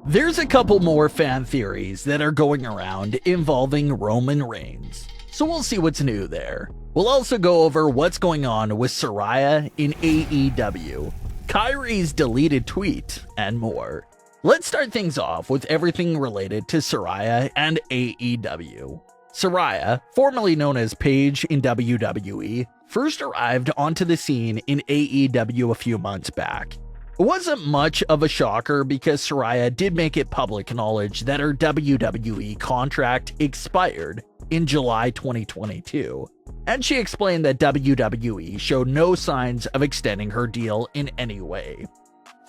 There's a couple more fan theories that are going around involving Roman Reigns, so we'll see what's new there. We'll also go over what's going on with Saraya in AEW, Kairi's deleted tweet, and more. Let's start things off with everything related to Saraya and AEW. Saraya, formerly known as Paige in WWE, first arrived onto the scene in AEW a few months back. It wasn't much of a shocker because Saraya did make it public knowledge that her WWE contract expired in July 2022, and she explained that WWE showed no signs of extending her deal in any way.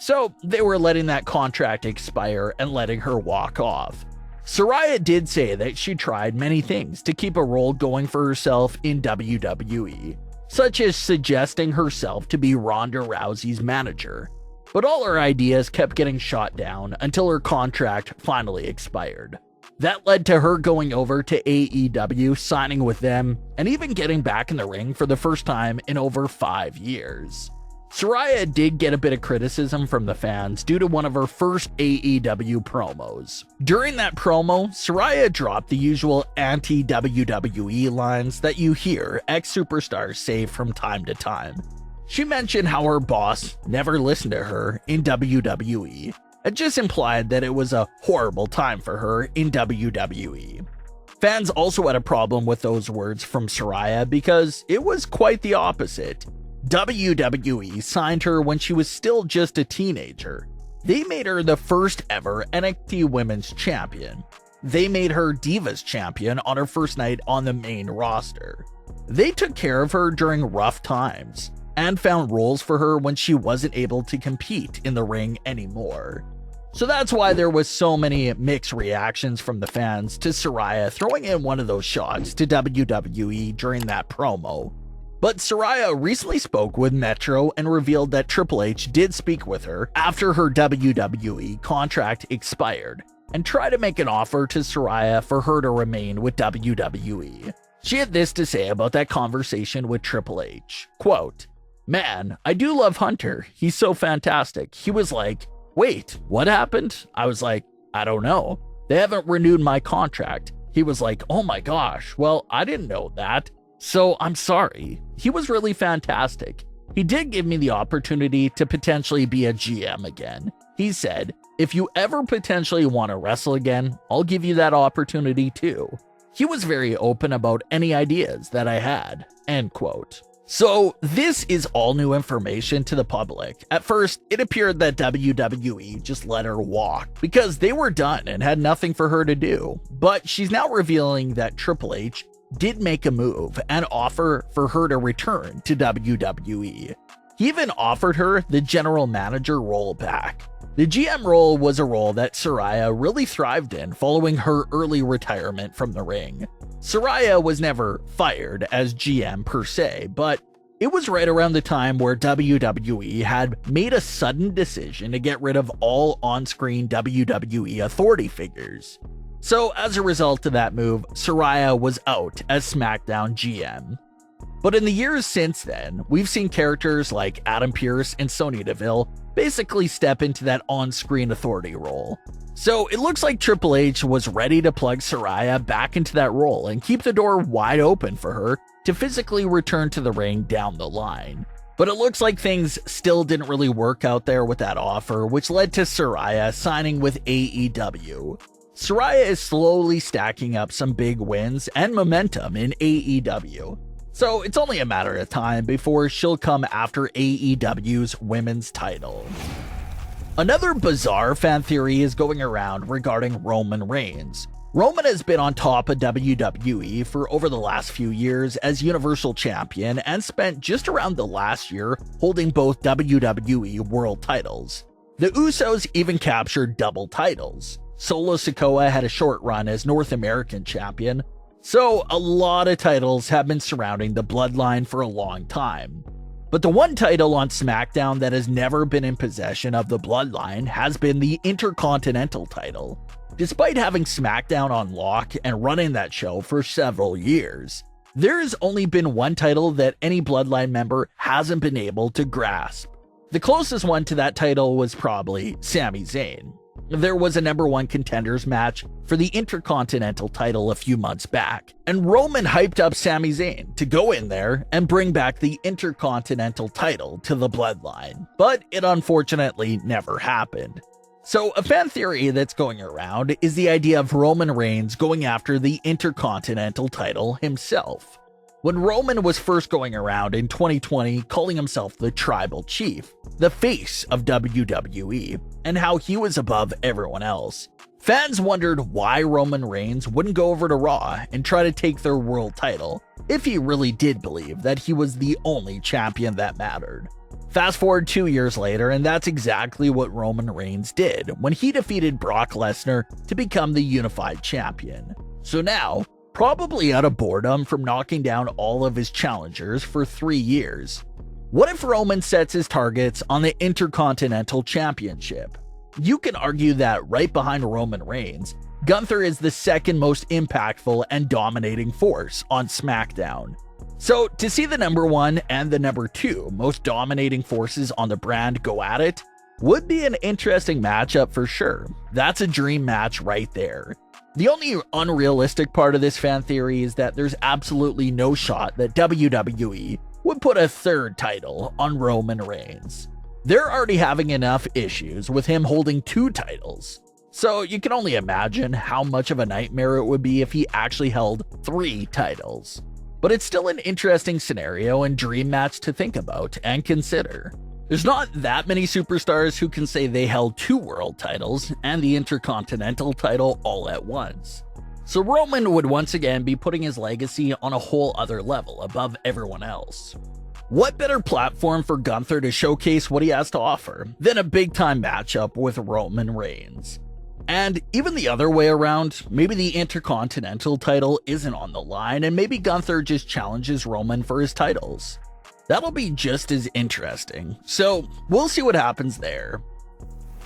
So they were letting that contract expire and letting her walk off. Saraya did say that she tried many things to keep a role going for herself in WWE, such as suggesting herself to be Ronda Rousey's manager. But all her ideas kept getting shot down until her contract finally expired. That led to her going over to AEW, signing with them, and even getting back in the ring for the first time in over 5 years. Saraya did get a bit of criticism from the fans due to one of her first AEW promos. During that promo, Saraya dropped the usual anti-WWE lines that you hear ex-superstars say from time to time. She mentioned how her boss never listened to her in WWE. It just implied that it was a horrible time for her in WWE. Fans also had a problem with those words from Saraya because it was quite the opposite. WWE signed her when she was still just a teenager. They made her the first ever NXT Women's Champion. They made her Divas Champion on her first night on the main roster. They took care of her during rough times and found roles for her when she wasn't able to compete in the ring anymore. So that's why there was so many mixed reactions from the fans to Saraya throwing in one of those shots to WWE during that promo. But Saraya recently spoke with Metro and revealed that Triple H did speak with her after her WWE contract expired and tried to make an offer to Saraya for her to remain with WWE. She had this to say about that conversation with Triple H, quote, "Man, I do love Hunter. He's so fantastic." He was like, "Wait, what happened?" I was like, "I don't know. They haven't renewed my contract." He was like, "Oh my gosh, well, I didn't know that. So I'm sorry." He was really fantastic. He did give me the opportunity to potentially be a GM again. He said, "If you ever potentially want to wrestle again, I'll give you that opportunity too." He was very open about any ideas that I had, end quote. So this is all new information to the public. At first, it appeared that WWE just let her walk because they were done and had nothing for her to do. But she's now revealing that Triple H did make a move and offer for her to return to WWE. He even offered her the general manager role back. The GM role was a role that Saraya really thrived in following her early retirement from the ring. Saraya was never fired as GM per se, but it was right around the time where WWE had made a sudden decision to get rid of all on-screen WWE authority figures. So as a result of that move, Saraya was out as SmackDown GM. But in the years since then, we've seen characters like Adam Pearce and Sonya Deville basically step into that on-screen authority role. So it looks like Triple H was ready to plug Saraya back into that role and keep the door wide open for her to physically return to the ring down the line. But it looks like things still didn't really work out there with that offer, which led to Saraya signing with AEW. Saraya is slowly stacking up some big wins and momentum in AEW. So it's only a matter of time before she'll come after AEW's women's title. Another bizarre fan theory is going around regarding Roman Reigns. Roman has been on top of WWE for over the last few years as Universal Champion and spent just around the last year holding both WWE World titles. The Usos even captured double titles. Solo Sikoa had a short run as North American Champion. So a lot of titles have been surrounding the bloodline for a long time. But the one title on SmackDown that has never been in possession of the bloodline has been the Intercontinental title. Despite having SmackDown on lock and running that show for several years, There's only been one title that any Bloodline member hasn't been able to grasp. The closest one to that title was probably Sami Zayn. There was a #1 contenders match for the Intercontinental title a few months back, and Roman hyped up Sami Zayn to go in there and bring back the Intercontinental title to the Bloodline, but it unfortunately never happened. So a fan theory that's going around is the idea of Roman Reigns going after the Intercontinental title himself. When Roman was first going around in 2020 calling himself the Tribal Chief, the face of WWE, and how he was above everyone else, fans wondered why Roman Reigns wouldn't go over to Raw and try to take their world title if he really did believe that he was the only champion that mattered. Fast forward 2 years later, and that's exactly what Roman Reigns did when he defeated Brock Lesnar to become the unified champion. So now, probably out of boredom from knocking down all of his challengers for 3 years, what if Roman sets his targets on the Intercontinental Championship? You can argue that right behind Roman Reigns, Gunther is the second most impactful and dominating force on SmackDown. So to see the #1 and the #2 most dominating forces on the brand go at it would be an interesting matchup for sure. That's a dream match right there. The only unrealistic part of this fan theory is that there's absolutely no shot that WWE would put a third title on Roman Reigns. They're already having enough issues with him holding 2 titles. So you can only imagine how much of a nightmare it would be if he actually held 3 titles. But it's still an interesting scenario and dream match to think about and consider. There's not that many superstars who can say they held 2 world titles and the Intercontinental title all at once. So Roman would once again be putting his legacy on a whole other level above everyone else. What better platform for Gunther to showcase what he has to offer than a big-time matchup with Roman Reigns? And even the other way around, maybe the Intercontinental title isn't on the line and maybe Gunther just challenges Roman for his titles. That'll be just as interesting, so we'll see what happens there.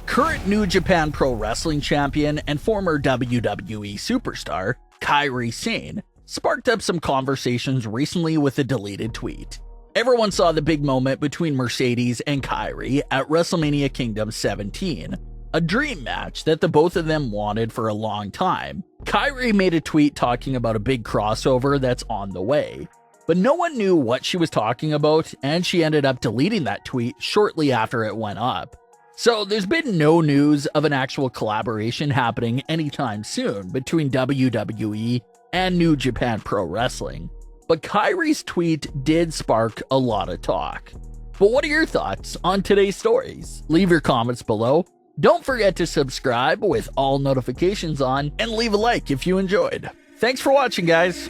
Current New Japan Pro Wrestling champion and former WWE superstar, Kairi Sane, sparked up some conversations recently with a deleted tweet. Everyone saw the big moment between Mercedes and Kairi at WrestleMania Kingdom 17, a dream match that the both of them wanted for a long time. Kairi made a tweet talking about a big crossover that's on the way, but no one knew what she was talking about, and she ended up deleting that tweet shortly after it went up. So there's been no news of an actual collaboration happening anytime soon between WWE and New Japan Pro Wrestling. But Kairi's tweet did spark a lot of talk. But what are your thoughts on today's stories? Leave your comments below. Don't forget to subscribe with all notifications on and leave a like if you enjoyed. Thanks for watching, guys.